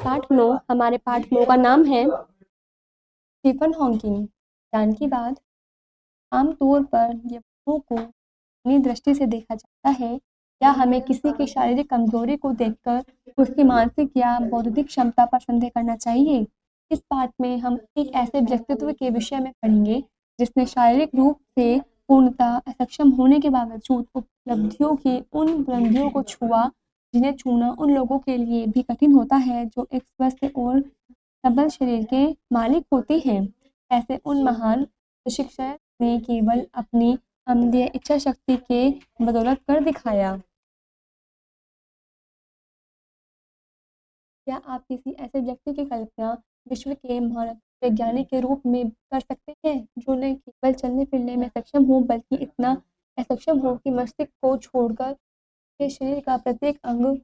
पाठ 9 हमारे पाठ 9 का नाम है स्टीफन हॉकिंग। ज्ञान की बात। आमतौर पर व्यक्तियों को अपनी दृष्टि से देखा जाता है या हमें किसी की शारीरिक कमजोरी को देखकर उसकी मानसिक या बौद्धिक क्षमता पर संदेह करना चाहिए। इस पाठ में हम एक ऐसे व्यक्तित्व के विषय में पढ़ेंगे जिसने शारीरिक रूप से पूर्णतः असक्षम होने के बावजूद उपलब्धियों की उन बुलंदियों को छुआ जिन्हें छूना उन लोगों के लिए भी कठिन होता है जो एक स्वस्थ और सबल शरीर के मालिक होते हैं। ऐसे उन महान प्रशिक्षक ने केवल अपनी अम्लीय इच्छा शक्ति के बदौलत कर दिखाया। क्या आप किसी ऐसे व्यक्ति की कल्पना विश्व के महान वैज्ञानिक के रूप में कर सकते हैं जो न केवल चलने फिरने में सक्षम हो बल्कि इतना असक्षम हो कि मस्तिष्क को छोड़कर के शरीर का प्रत्येक अंग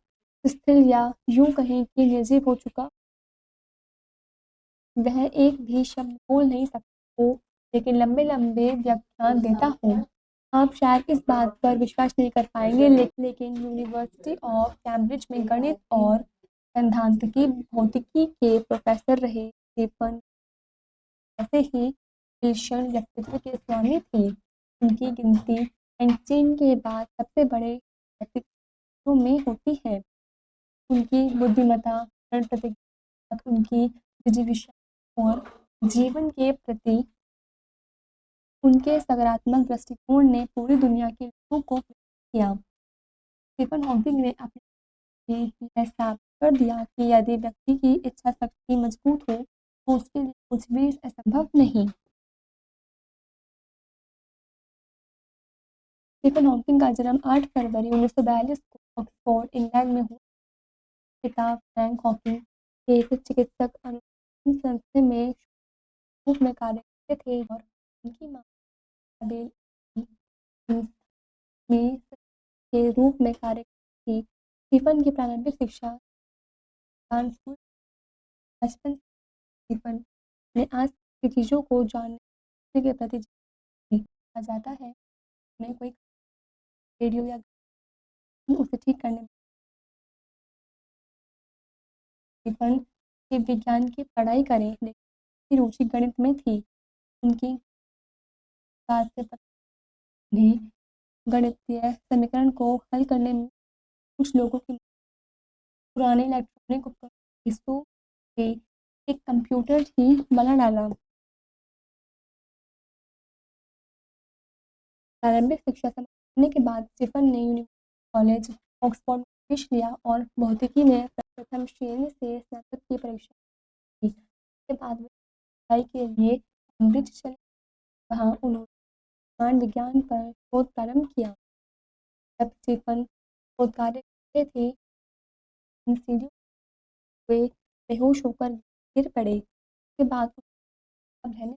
स्थिर या यूं कहें कि निर्जीव हो चुका। वह एक भी शब्द बोल नहीं सकता हो लेकिन लंबे लंबे व्याख्यान देता हो। आप शायद इस बात पर विश्वास नहीं कर पाएंगे लेकिन यूनिवर्सिटी ऑफ कैम्ब्रिज में गणित और सैद्धांतिकी भौतिकी के प्रोफेसर रहे स्टीफन ऐसे ही विलक्षण व्यक्तित्व के स्वामी थे। उनकी गिनती आइंस्टीन के बाद सबसे बड़े व्यक्तित्वों में होती है। उनकी बुद्धिमत्ता, दृढ़ प्रतिज्ञा, उनकी जिज्ञासा और जीवन के प्रति उनके सकारात्मक दृष्टिकोण ने पूरी दुनिया के लोगों को प्रेरित किया। स्टीफन हॉकिंग ने अपने यह साबित कर दिया कि यदि व्यक्ति की इच्छा शक्ति मजबूत हो तो उसके लिए कुछ भी असंभव नहीं। स्टीफन हॉकिंग का जन्म 8 फरवरी 1942 को ऑक्सफोर्ड, इंग्लैंड में हुआ। पिता फ्रैंक हॉकिंग एक चिकित्सक अनुसंधान संस्था में रूप में कार्य करते थे और उनकी मां इसाबेल में के रूप में कार्य करती थी। स्टीफन की प्रारंभिक शिक्षा डांस स्कूल बचपन से स्टीफन ने आज की चीज़ों को जानने के प्रति कहा जाता है उन्हें कोई रेडियो या उसे ठीक करने स्टीफन के विज्ञान की पढ़ाई करें लेकिन उसकी रुचि गणित में थी। उनकी बात से उन्हें गणितीय समीकरण को हल करने में कुछ लोगों की पुराने इलेक्ट्रॉनिक उपकरण हिस्सों से एक कंप्यूटर ही बना डाला। प्रारंभिक शिक्षा समाप्त करने के बाद स्टीफन ने यूनिवर्सिटी कॉलेज ऑक्सफोर्ड में प्रवेश लिया और भौतिकी में प्रथम श्रेणी से स्नातक की परीक्षा दी। इसके बाद वे पढ़ाई के लिए कैम्ब्रिज चले। वहाँ उन्होंने परमाणु विज्ञान पर शोध प्रारंभ किया। जब स्टीफन शोध कार्य करते थे इन सीढ़ियों वे बेहोश होकर गिर पड़े। इसके बाद अब रहने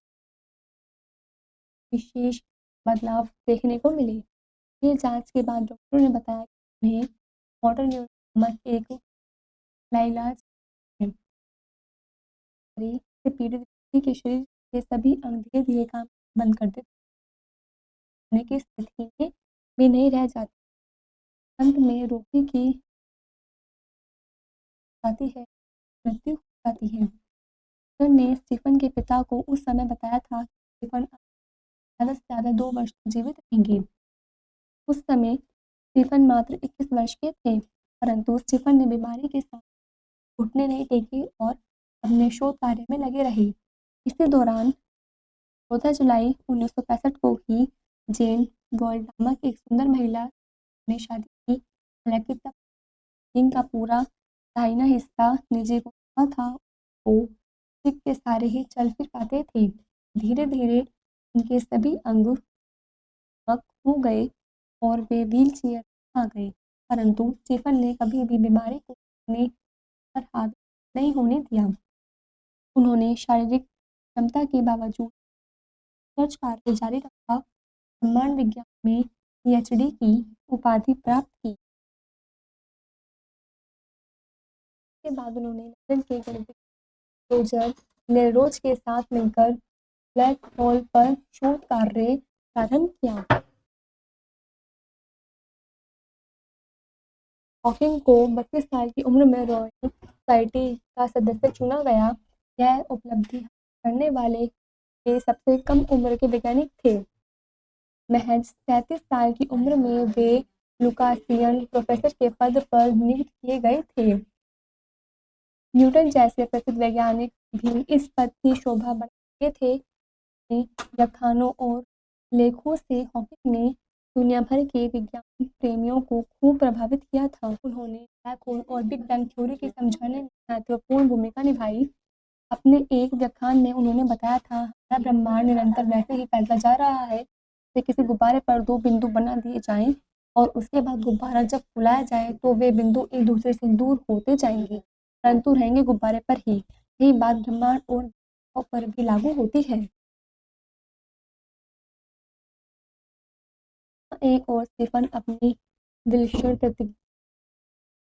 विशेष बदलाव देखने को मिले। ये जांच के बाद डॉक्टरों ने बताया कि उन्हें मोटर न्यूरॉन नामक एक लाइलाज है। से पीड़ित व्यक्ति के शरीर के सभी अंग धीरे धीरे काम बंद कर देते होने की स्थिति में भी नहीं रह जाते। अंत में रोगी की जाती है मृत्यु हो जाती है। डॉक्टर ने स्टीफन के पिता को उस समय बताया था कि स्टीफन ज़्यादा से ज़्यादा 2 वर्ष तक जीवित रहेंगे। उस समय स्टीफन मात्र 21 वर्ष के थे परंतु स्टीफन ने बीमारी के साथ घुटने नहीं टेके और अपने शोध कार्य में लगे रहे। इसी दौरान 14 जुलाई 1965 को ही जेन गोल्ड नामक एक सुंदर महिला ने शादी की। हालांकि तब इनका पूरा दाहिना हिस्सा निर्जीव हुआ था वो सिक के सारे ही चल फिर पाते थे। धीरे धीरे उनके सभी अंग हो गए और वे व्हील चेयर आ गए परंतु स्टीफन ने कभी भी बीमारी को अपने पर हावी नहीं होने दिया। उन्होंने शारीरिक क्षमता के बावजूद रिसर्च कार्य जारी रखा। ब्रह्मांड विज्ञान में पीएचडी की उपाधि प्राप्त की। इसके बाद उन्होंने लंदन के गणितज्ञ रोजर लेरोज के साथ मिलकर ब्लैक होल पर शोध कार्य प्रारंभ किया। हॉकिंग को 32 साल की उम्र में रॉयल सोसाइटी का सदस्य चुना गया। यह उपलब्धि करने वाले वे सबसे कम उम्र के वैज्ञानिक थे। महज 37 साल की उम्र में वे लुकासियन प्रोफेसर के पद पर नियुक्त किए गए थे। न्यूटन जैसे प्रसिद्ध वैज्ञानिक भी इस पद की शोभा बढ़ाते थे। अपने व्याख्यानों और लेखों से हॉकिंग ने दुनिया भर के विज्ञान प्रेमियों को खूब प्रभावित किया था। उन्होंने ब्लैक होल और बिग बैंग थ्योरी के समझाने में महत्वपूर्ण भूमिका निभाई। अपने एक व्याख्यान में उन्होंने बताया था, हमारा ब्रह्मांड निरंतर वैसे ही फैलता जा रहा है जैसे किसी गुब्बारे पर दो बिंदु बना दिए जाएं और उसके बाद गुब्बारा जब फुलाया जाए तो वे बिंदु एक दूसरे से दूर होते जाएंगे, परंतु रहेंगे गुब्बारे पर ही। यही बात ब्रह्मांड और ग्रहों पर भी लागू होती है। एक और स्टीफन अपनी विलक्षण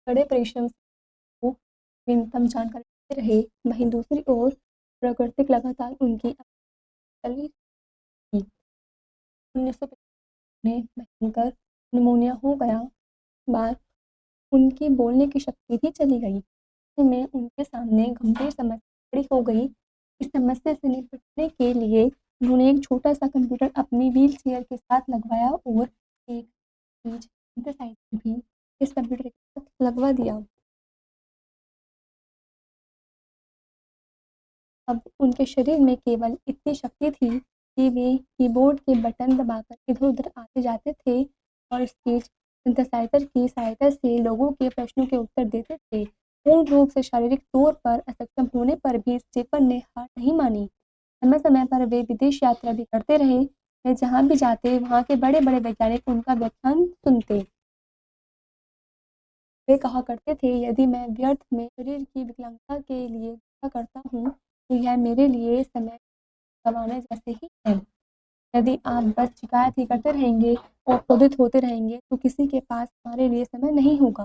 कड़े परिश्रम को न्यूनतम जानकारी देते रहे, वहीं दूसरी ओर प्राकृतिक लगातार उनकी चली थी। 1950 में भयंकर निमोनिया हो गया। बार उनकी बोलने की शक्ति भी चली गई। ऐसे में उनके सामने गंभीर समस्या खड़ी हो गई। इस समस्या से निपटने के लिए उन्होंने एक छोटा सा कंप्यूटर अपनी व्हील चेयर के साथ लगवाया और एक स्पीच सिंथेसाइजर भी इस कंप्यूटर के साथ लगवा दिया। अब उनके शरीर में केवल इतनी शक्ति थी कि वे कीबोर्ड के बटन दबाकर इधर-उधर आते जाते थे और स्पीच सिंथेसाइजर की सहायता से लोगों के प्रश्नों के उत्तर देते थे। पूर्ण रूप से शारीरिक तौर पर असक्षम होने पर भी स्टीफन ने हार नहीं मानी। समय-समय पर वे विदेश यात्रा भी करते रहे। वे जहाँ भी जाते वहाँ के बड़े-बड़े वैज्ञानिक उनका व्याख्यान सुनते। वे कहा करते थे, यदि मैं व्यर्थ में शरीर की विकलांगता के लिए गुस्सा करता हूँ तो यह मेरे लिए समय गंवाने जैसे ही है। यदि आप बस शिकायत ही करते रहेंगे और क्रोधित होते रहेंगे तो किसी के पास हमारे लिए समय नहीं होगा।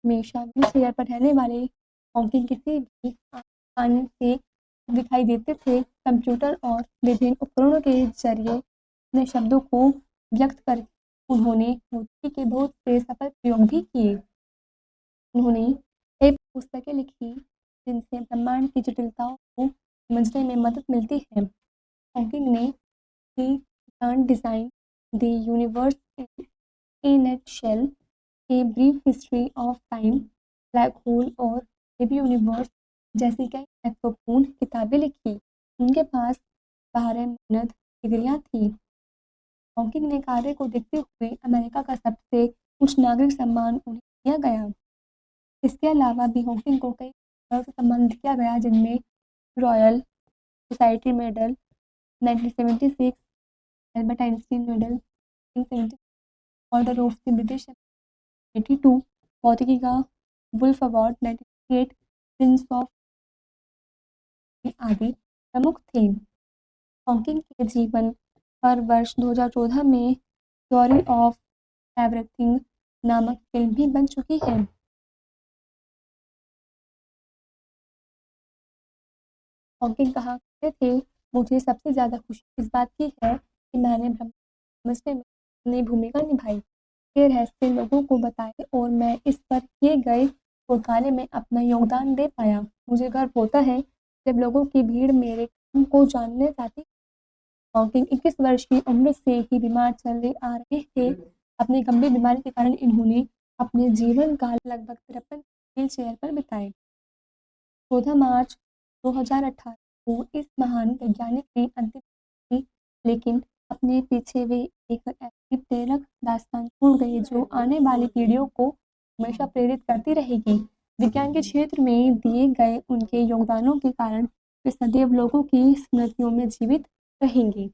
हमेशा व्हीलचेयर पर रहने वाले हॉकिंग किसी भी आसानी से दिखाई देते थे। कंप्यूटर और विभिन्न उपकरणों के जरिए अपने शब्दों को व्यक्त कर उन्होंने बुद्धि के बहुत से सफल प्रयोग भी किए। उन्होंने कई पुस्तकें लिखी जिनसे ब्रह्मांड की जटिलताओं को समझने में मदद मिलती है। हॉकिंग ने the grand design the universe in a nutshell, a brief history of time, black hole और बेबी यूनिवर्स जैसी कई महत्वपूर्ण किताबें लिखी। उनके पास 12 मानद डिग्रियां थीं। हॉकिंग ने कार्य को देखते हुए अमेरिका का सबसे उच्च नागरिक सम्मान उन्हें दिया गया। इसके अलावा भी हॉकिंग को कई पुरस्कारों से सम्मानित किया गया, जिनमें royal society medal 1976, Albert Einstein medal 1970, order of the British 82, भौतिकी का वुल्फ अवार्ड 1988, प्रिंस ऑफ आदि प्रमुख थे। हॉकिंग के जीवन पर वर्ष 2014 में थ्योरी ऑफ एवरीथिंग नामक फिल्म भी बन चुकी है। हॉकिंग कहा करते थे, मुझे सबसे ज़्यादा खुशी इस बात की है कि मैंने ब्रह्मांड समझने में अपनी भूमिका निभाई, ये रहस्य लोगों को बताए और मैं इस पर किए गए शोध में अपना योगदान दे पाया। मुझे गर्व होता है जब लोगों की भीड़ मेरे काम को जानने जाती। हॉकिंग 21 वर्ष की उम्र से ही बीमार चले आ रहे थे। अपनी गंभीर बीमारी के कारण इन्होंने अपने जीवन काल लगभग 53 व्हील चेयर पर बिताए। 14 मार्च 2018 को इस महान वैज्ञानिक ने अंतिम सांस ली, लेकिन अपने पीछे वे एक ऐसी प्रेरक दास्तान छोड़ गए जो आने वाली पीढ़ियों को हमेशा प्रेरित करती रहेगी। विज्ञान के क्षेत्र में दिए गए उनके योगदानों के कारण वे सदैव लोगों की स्मृतियों में जीवित रहेंगे।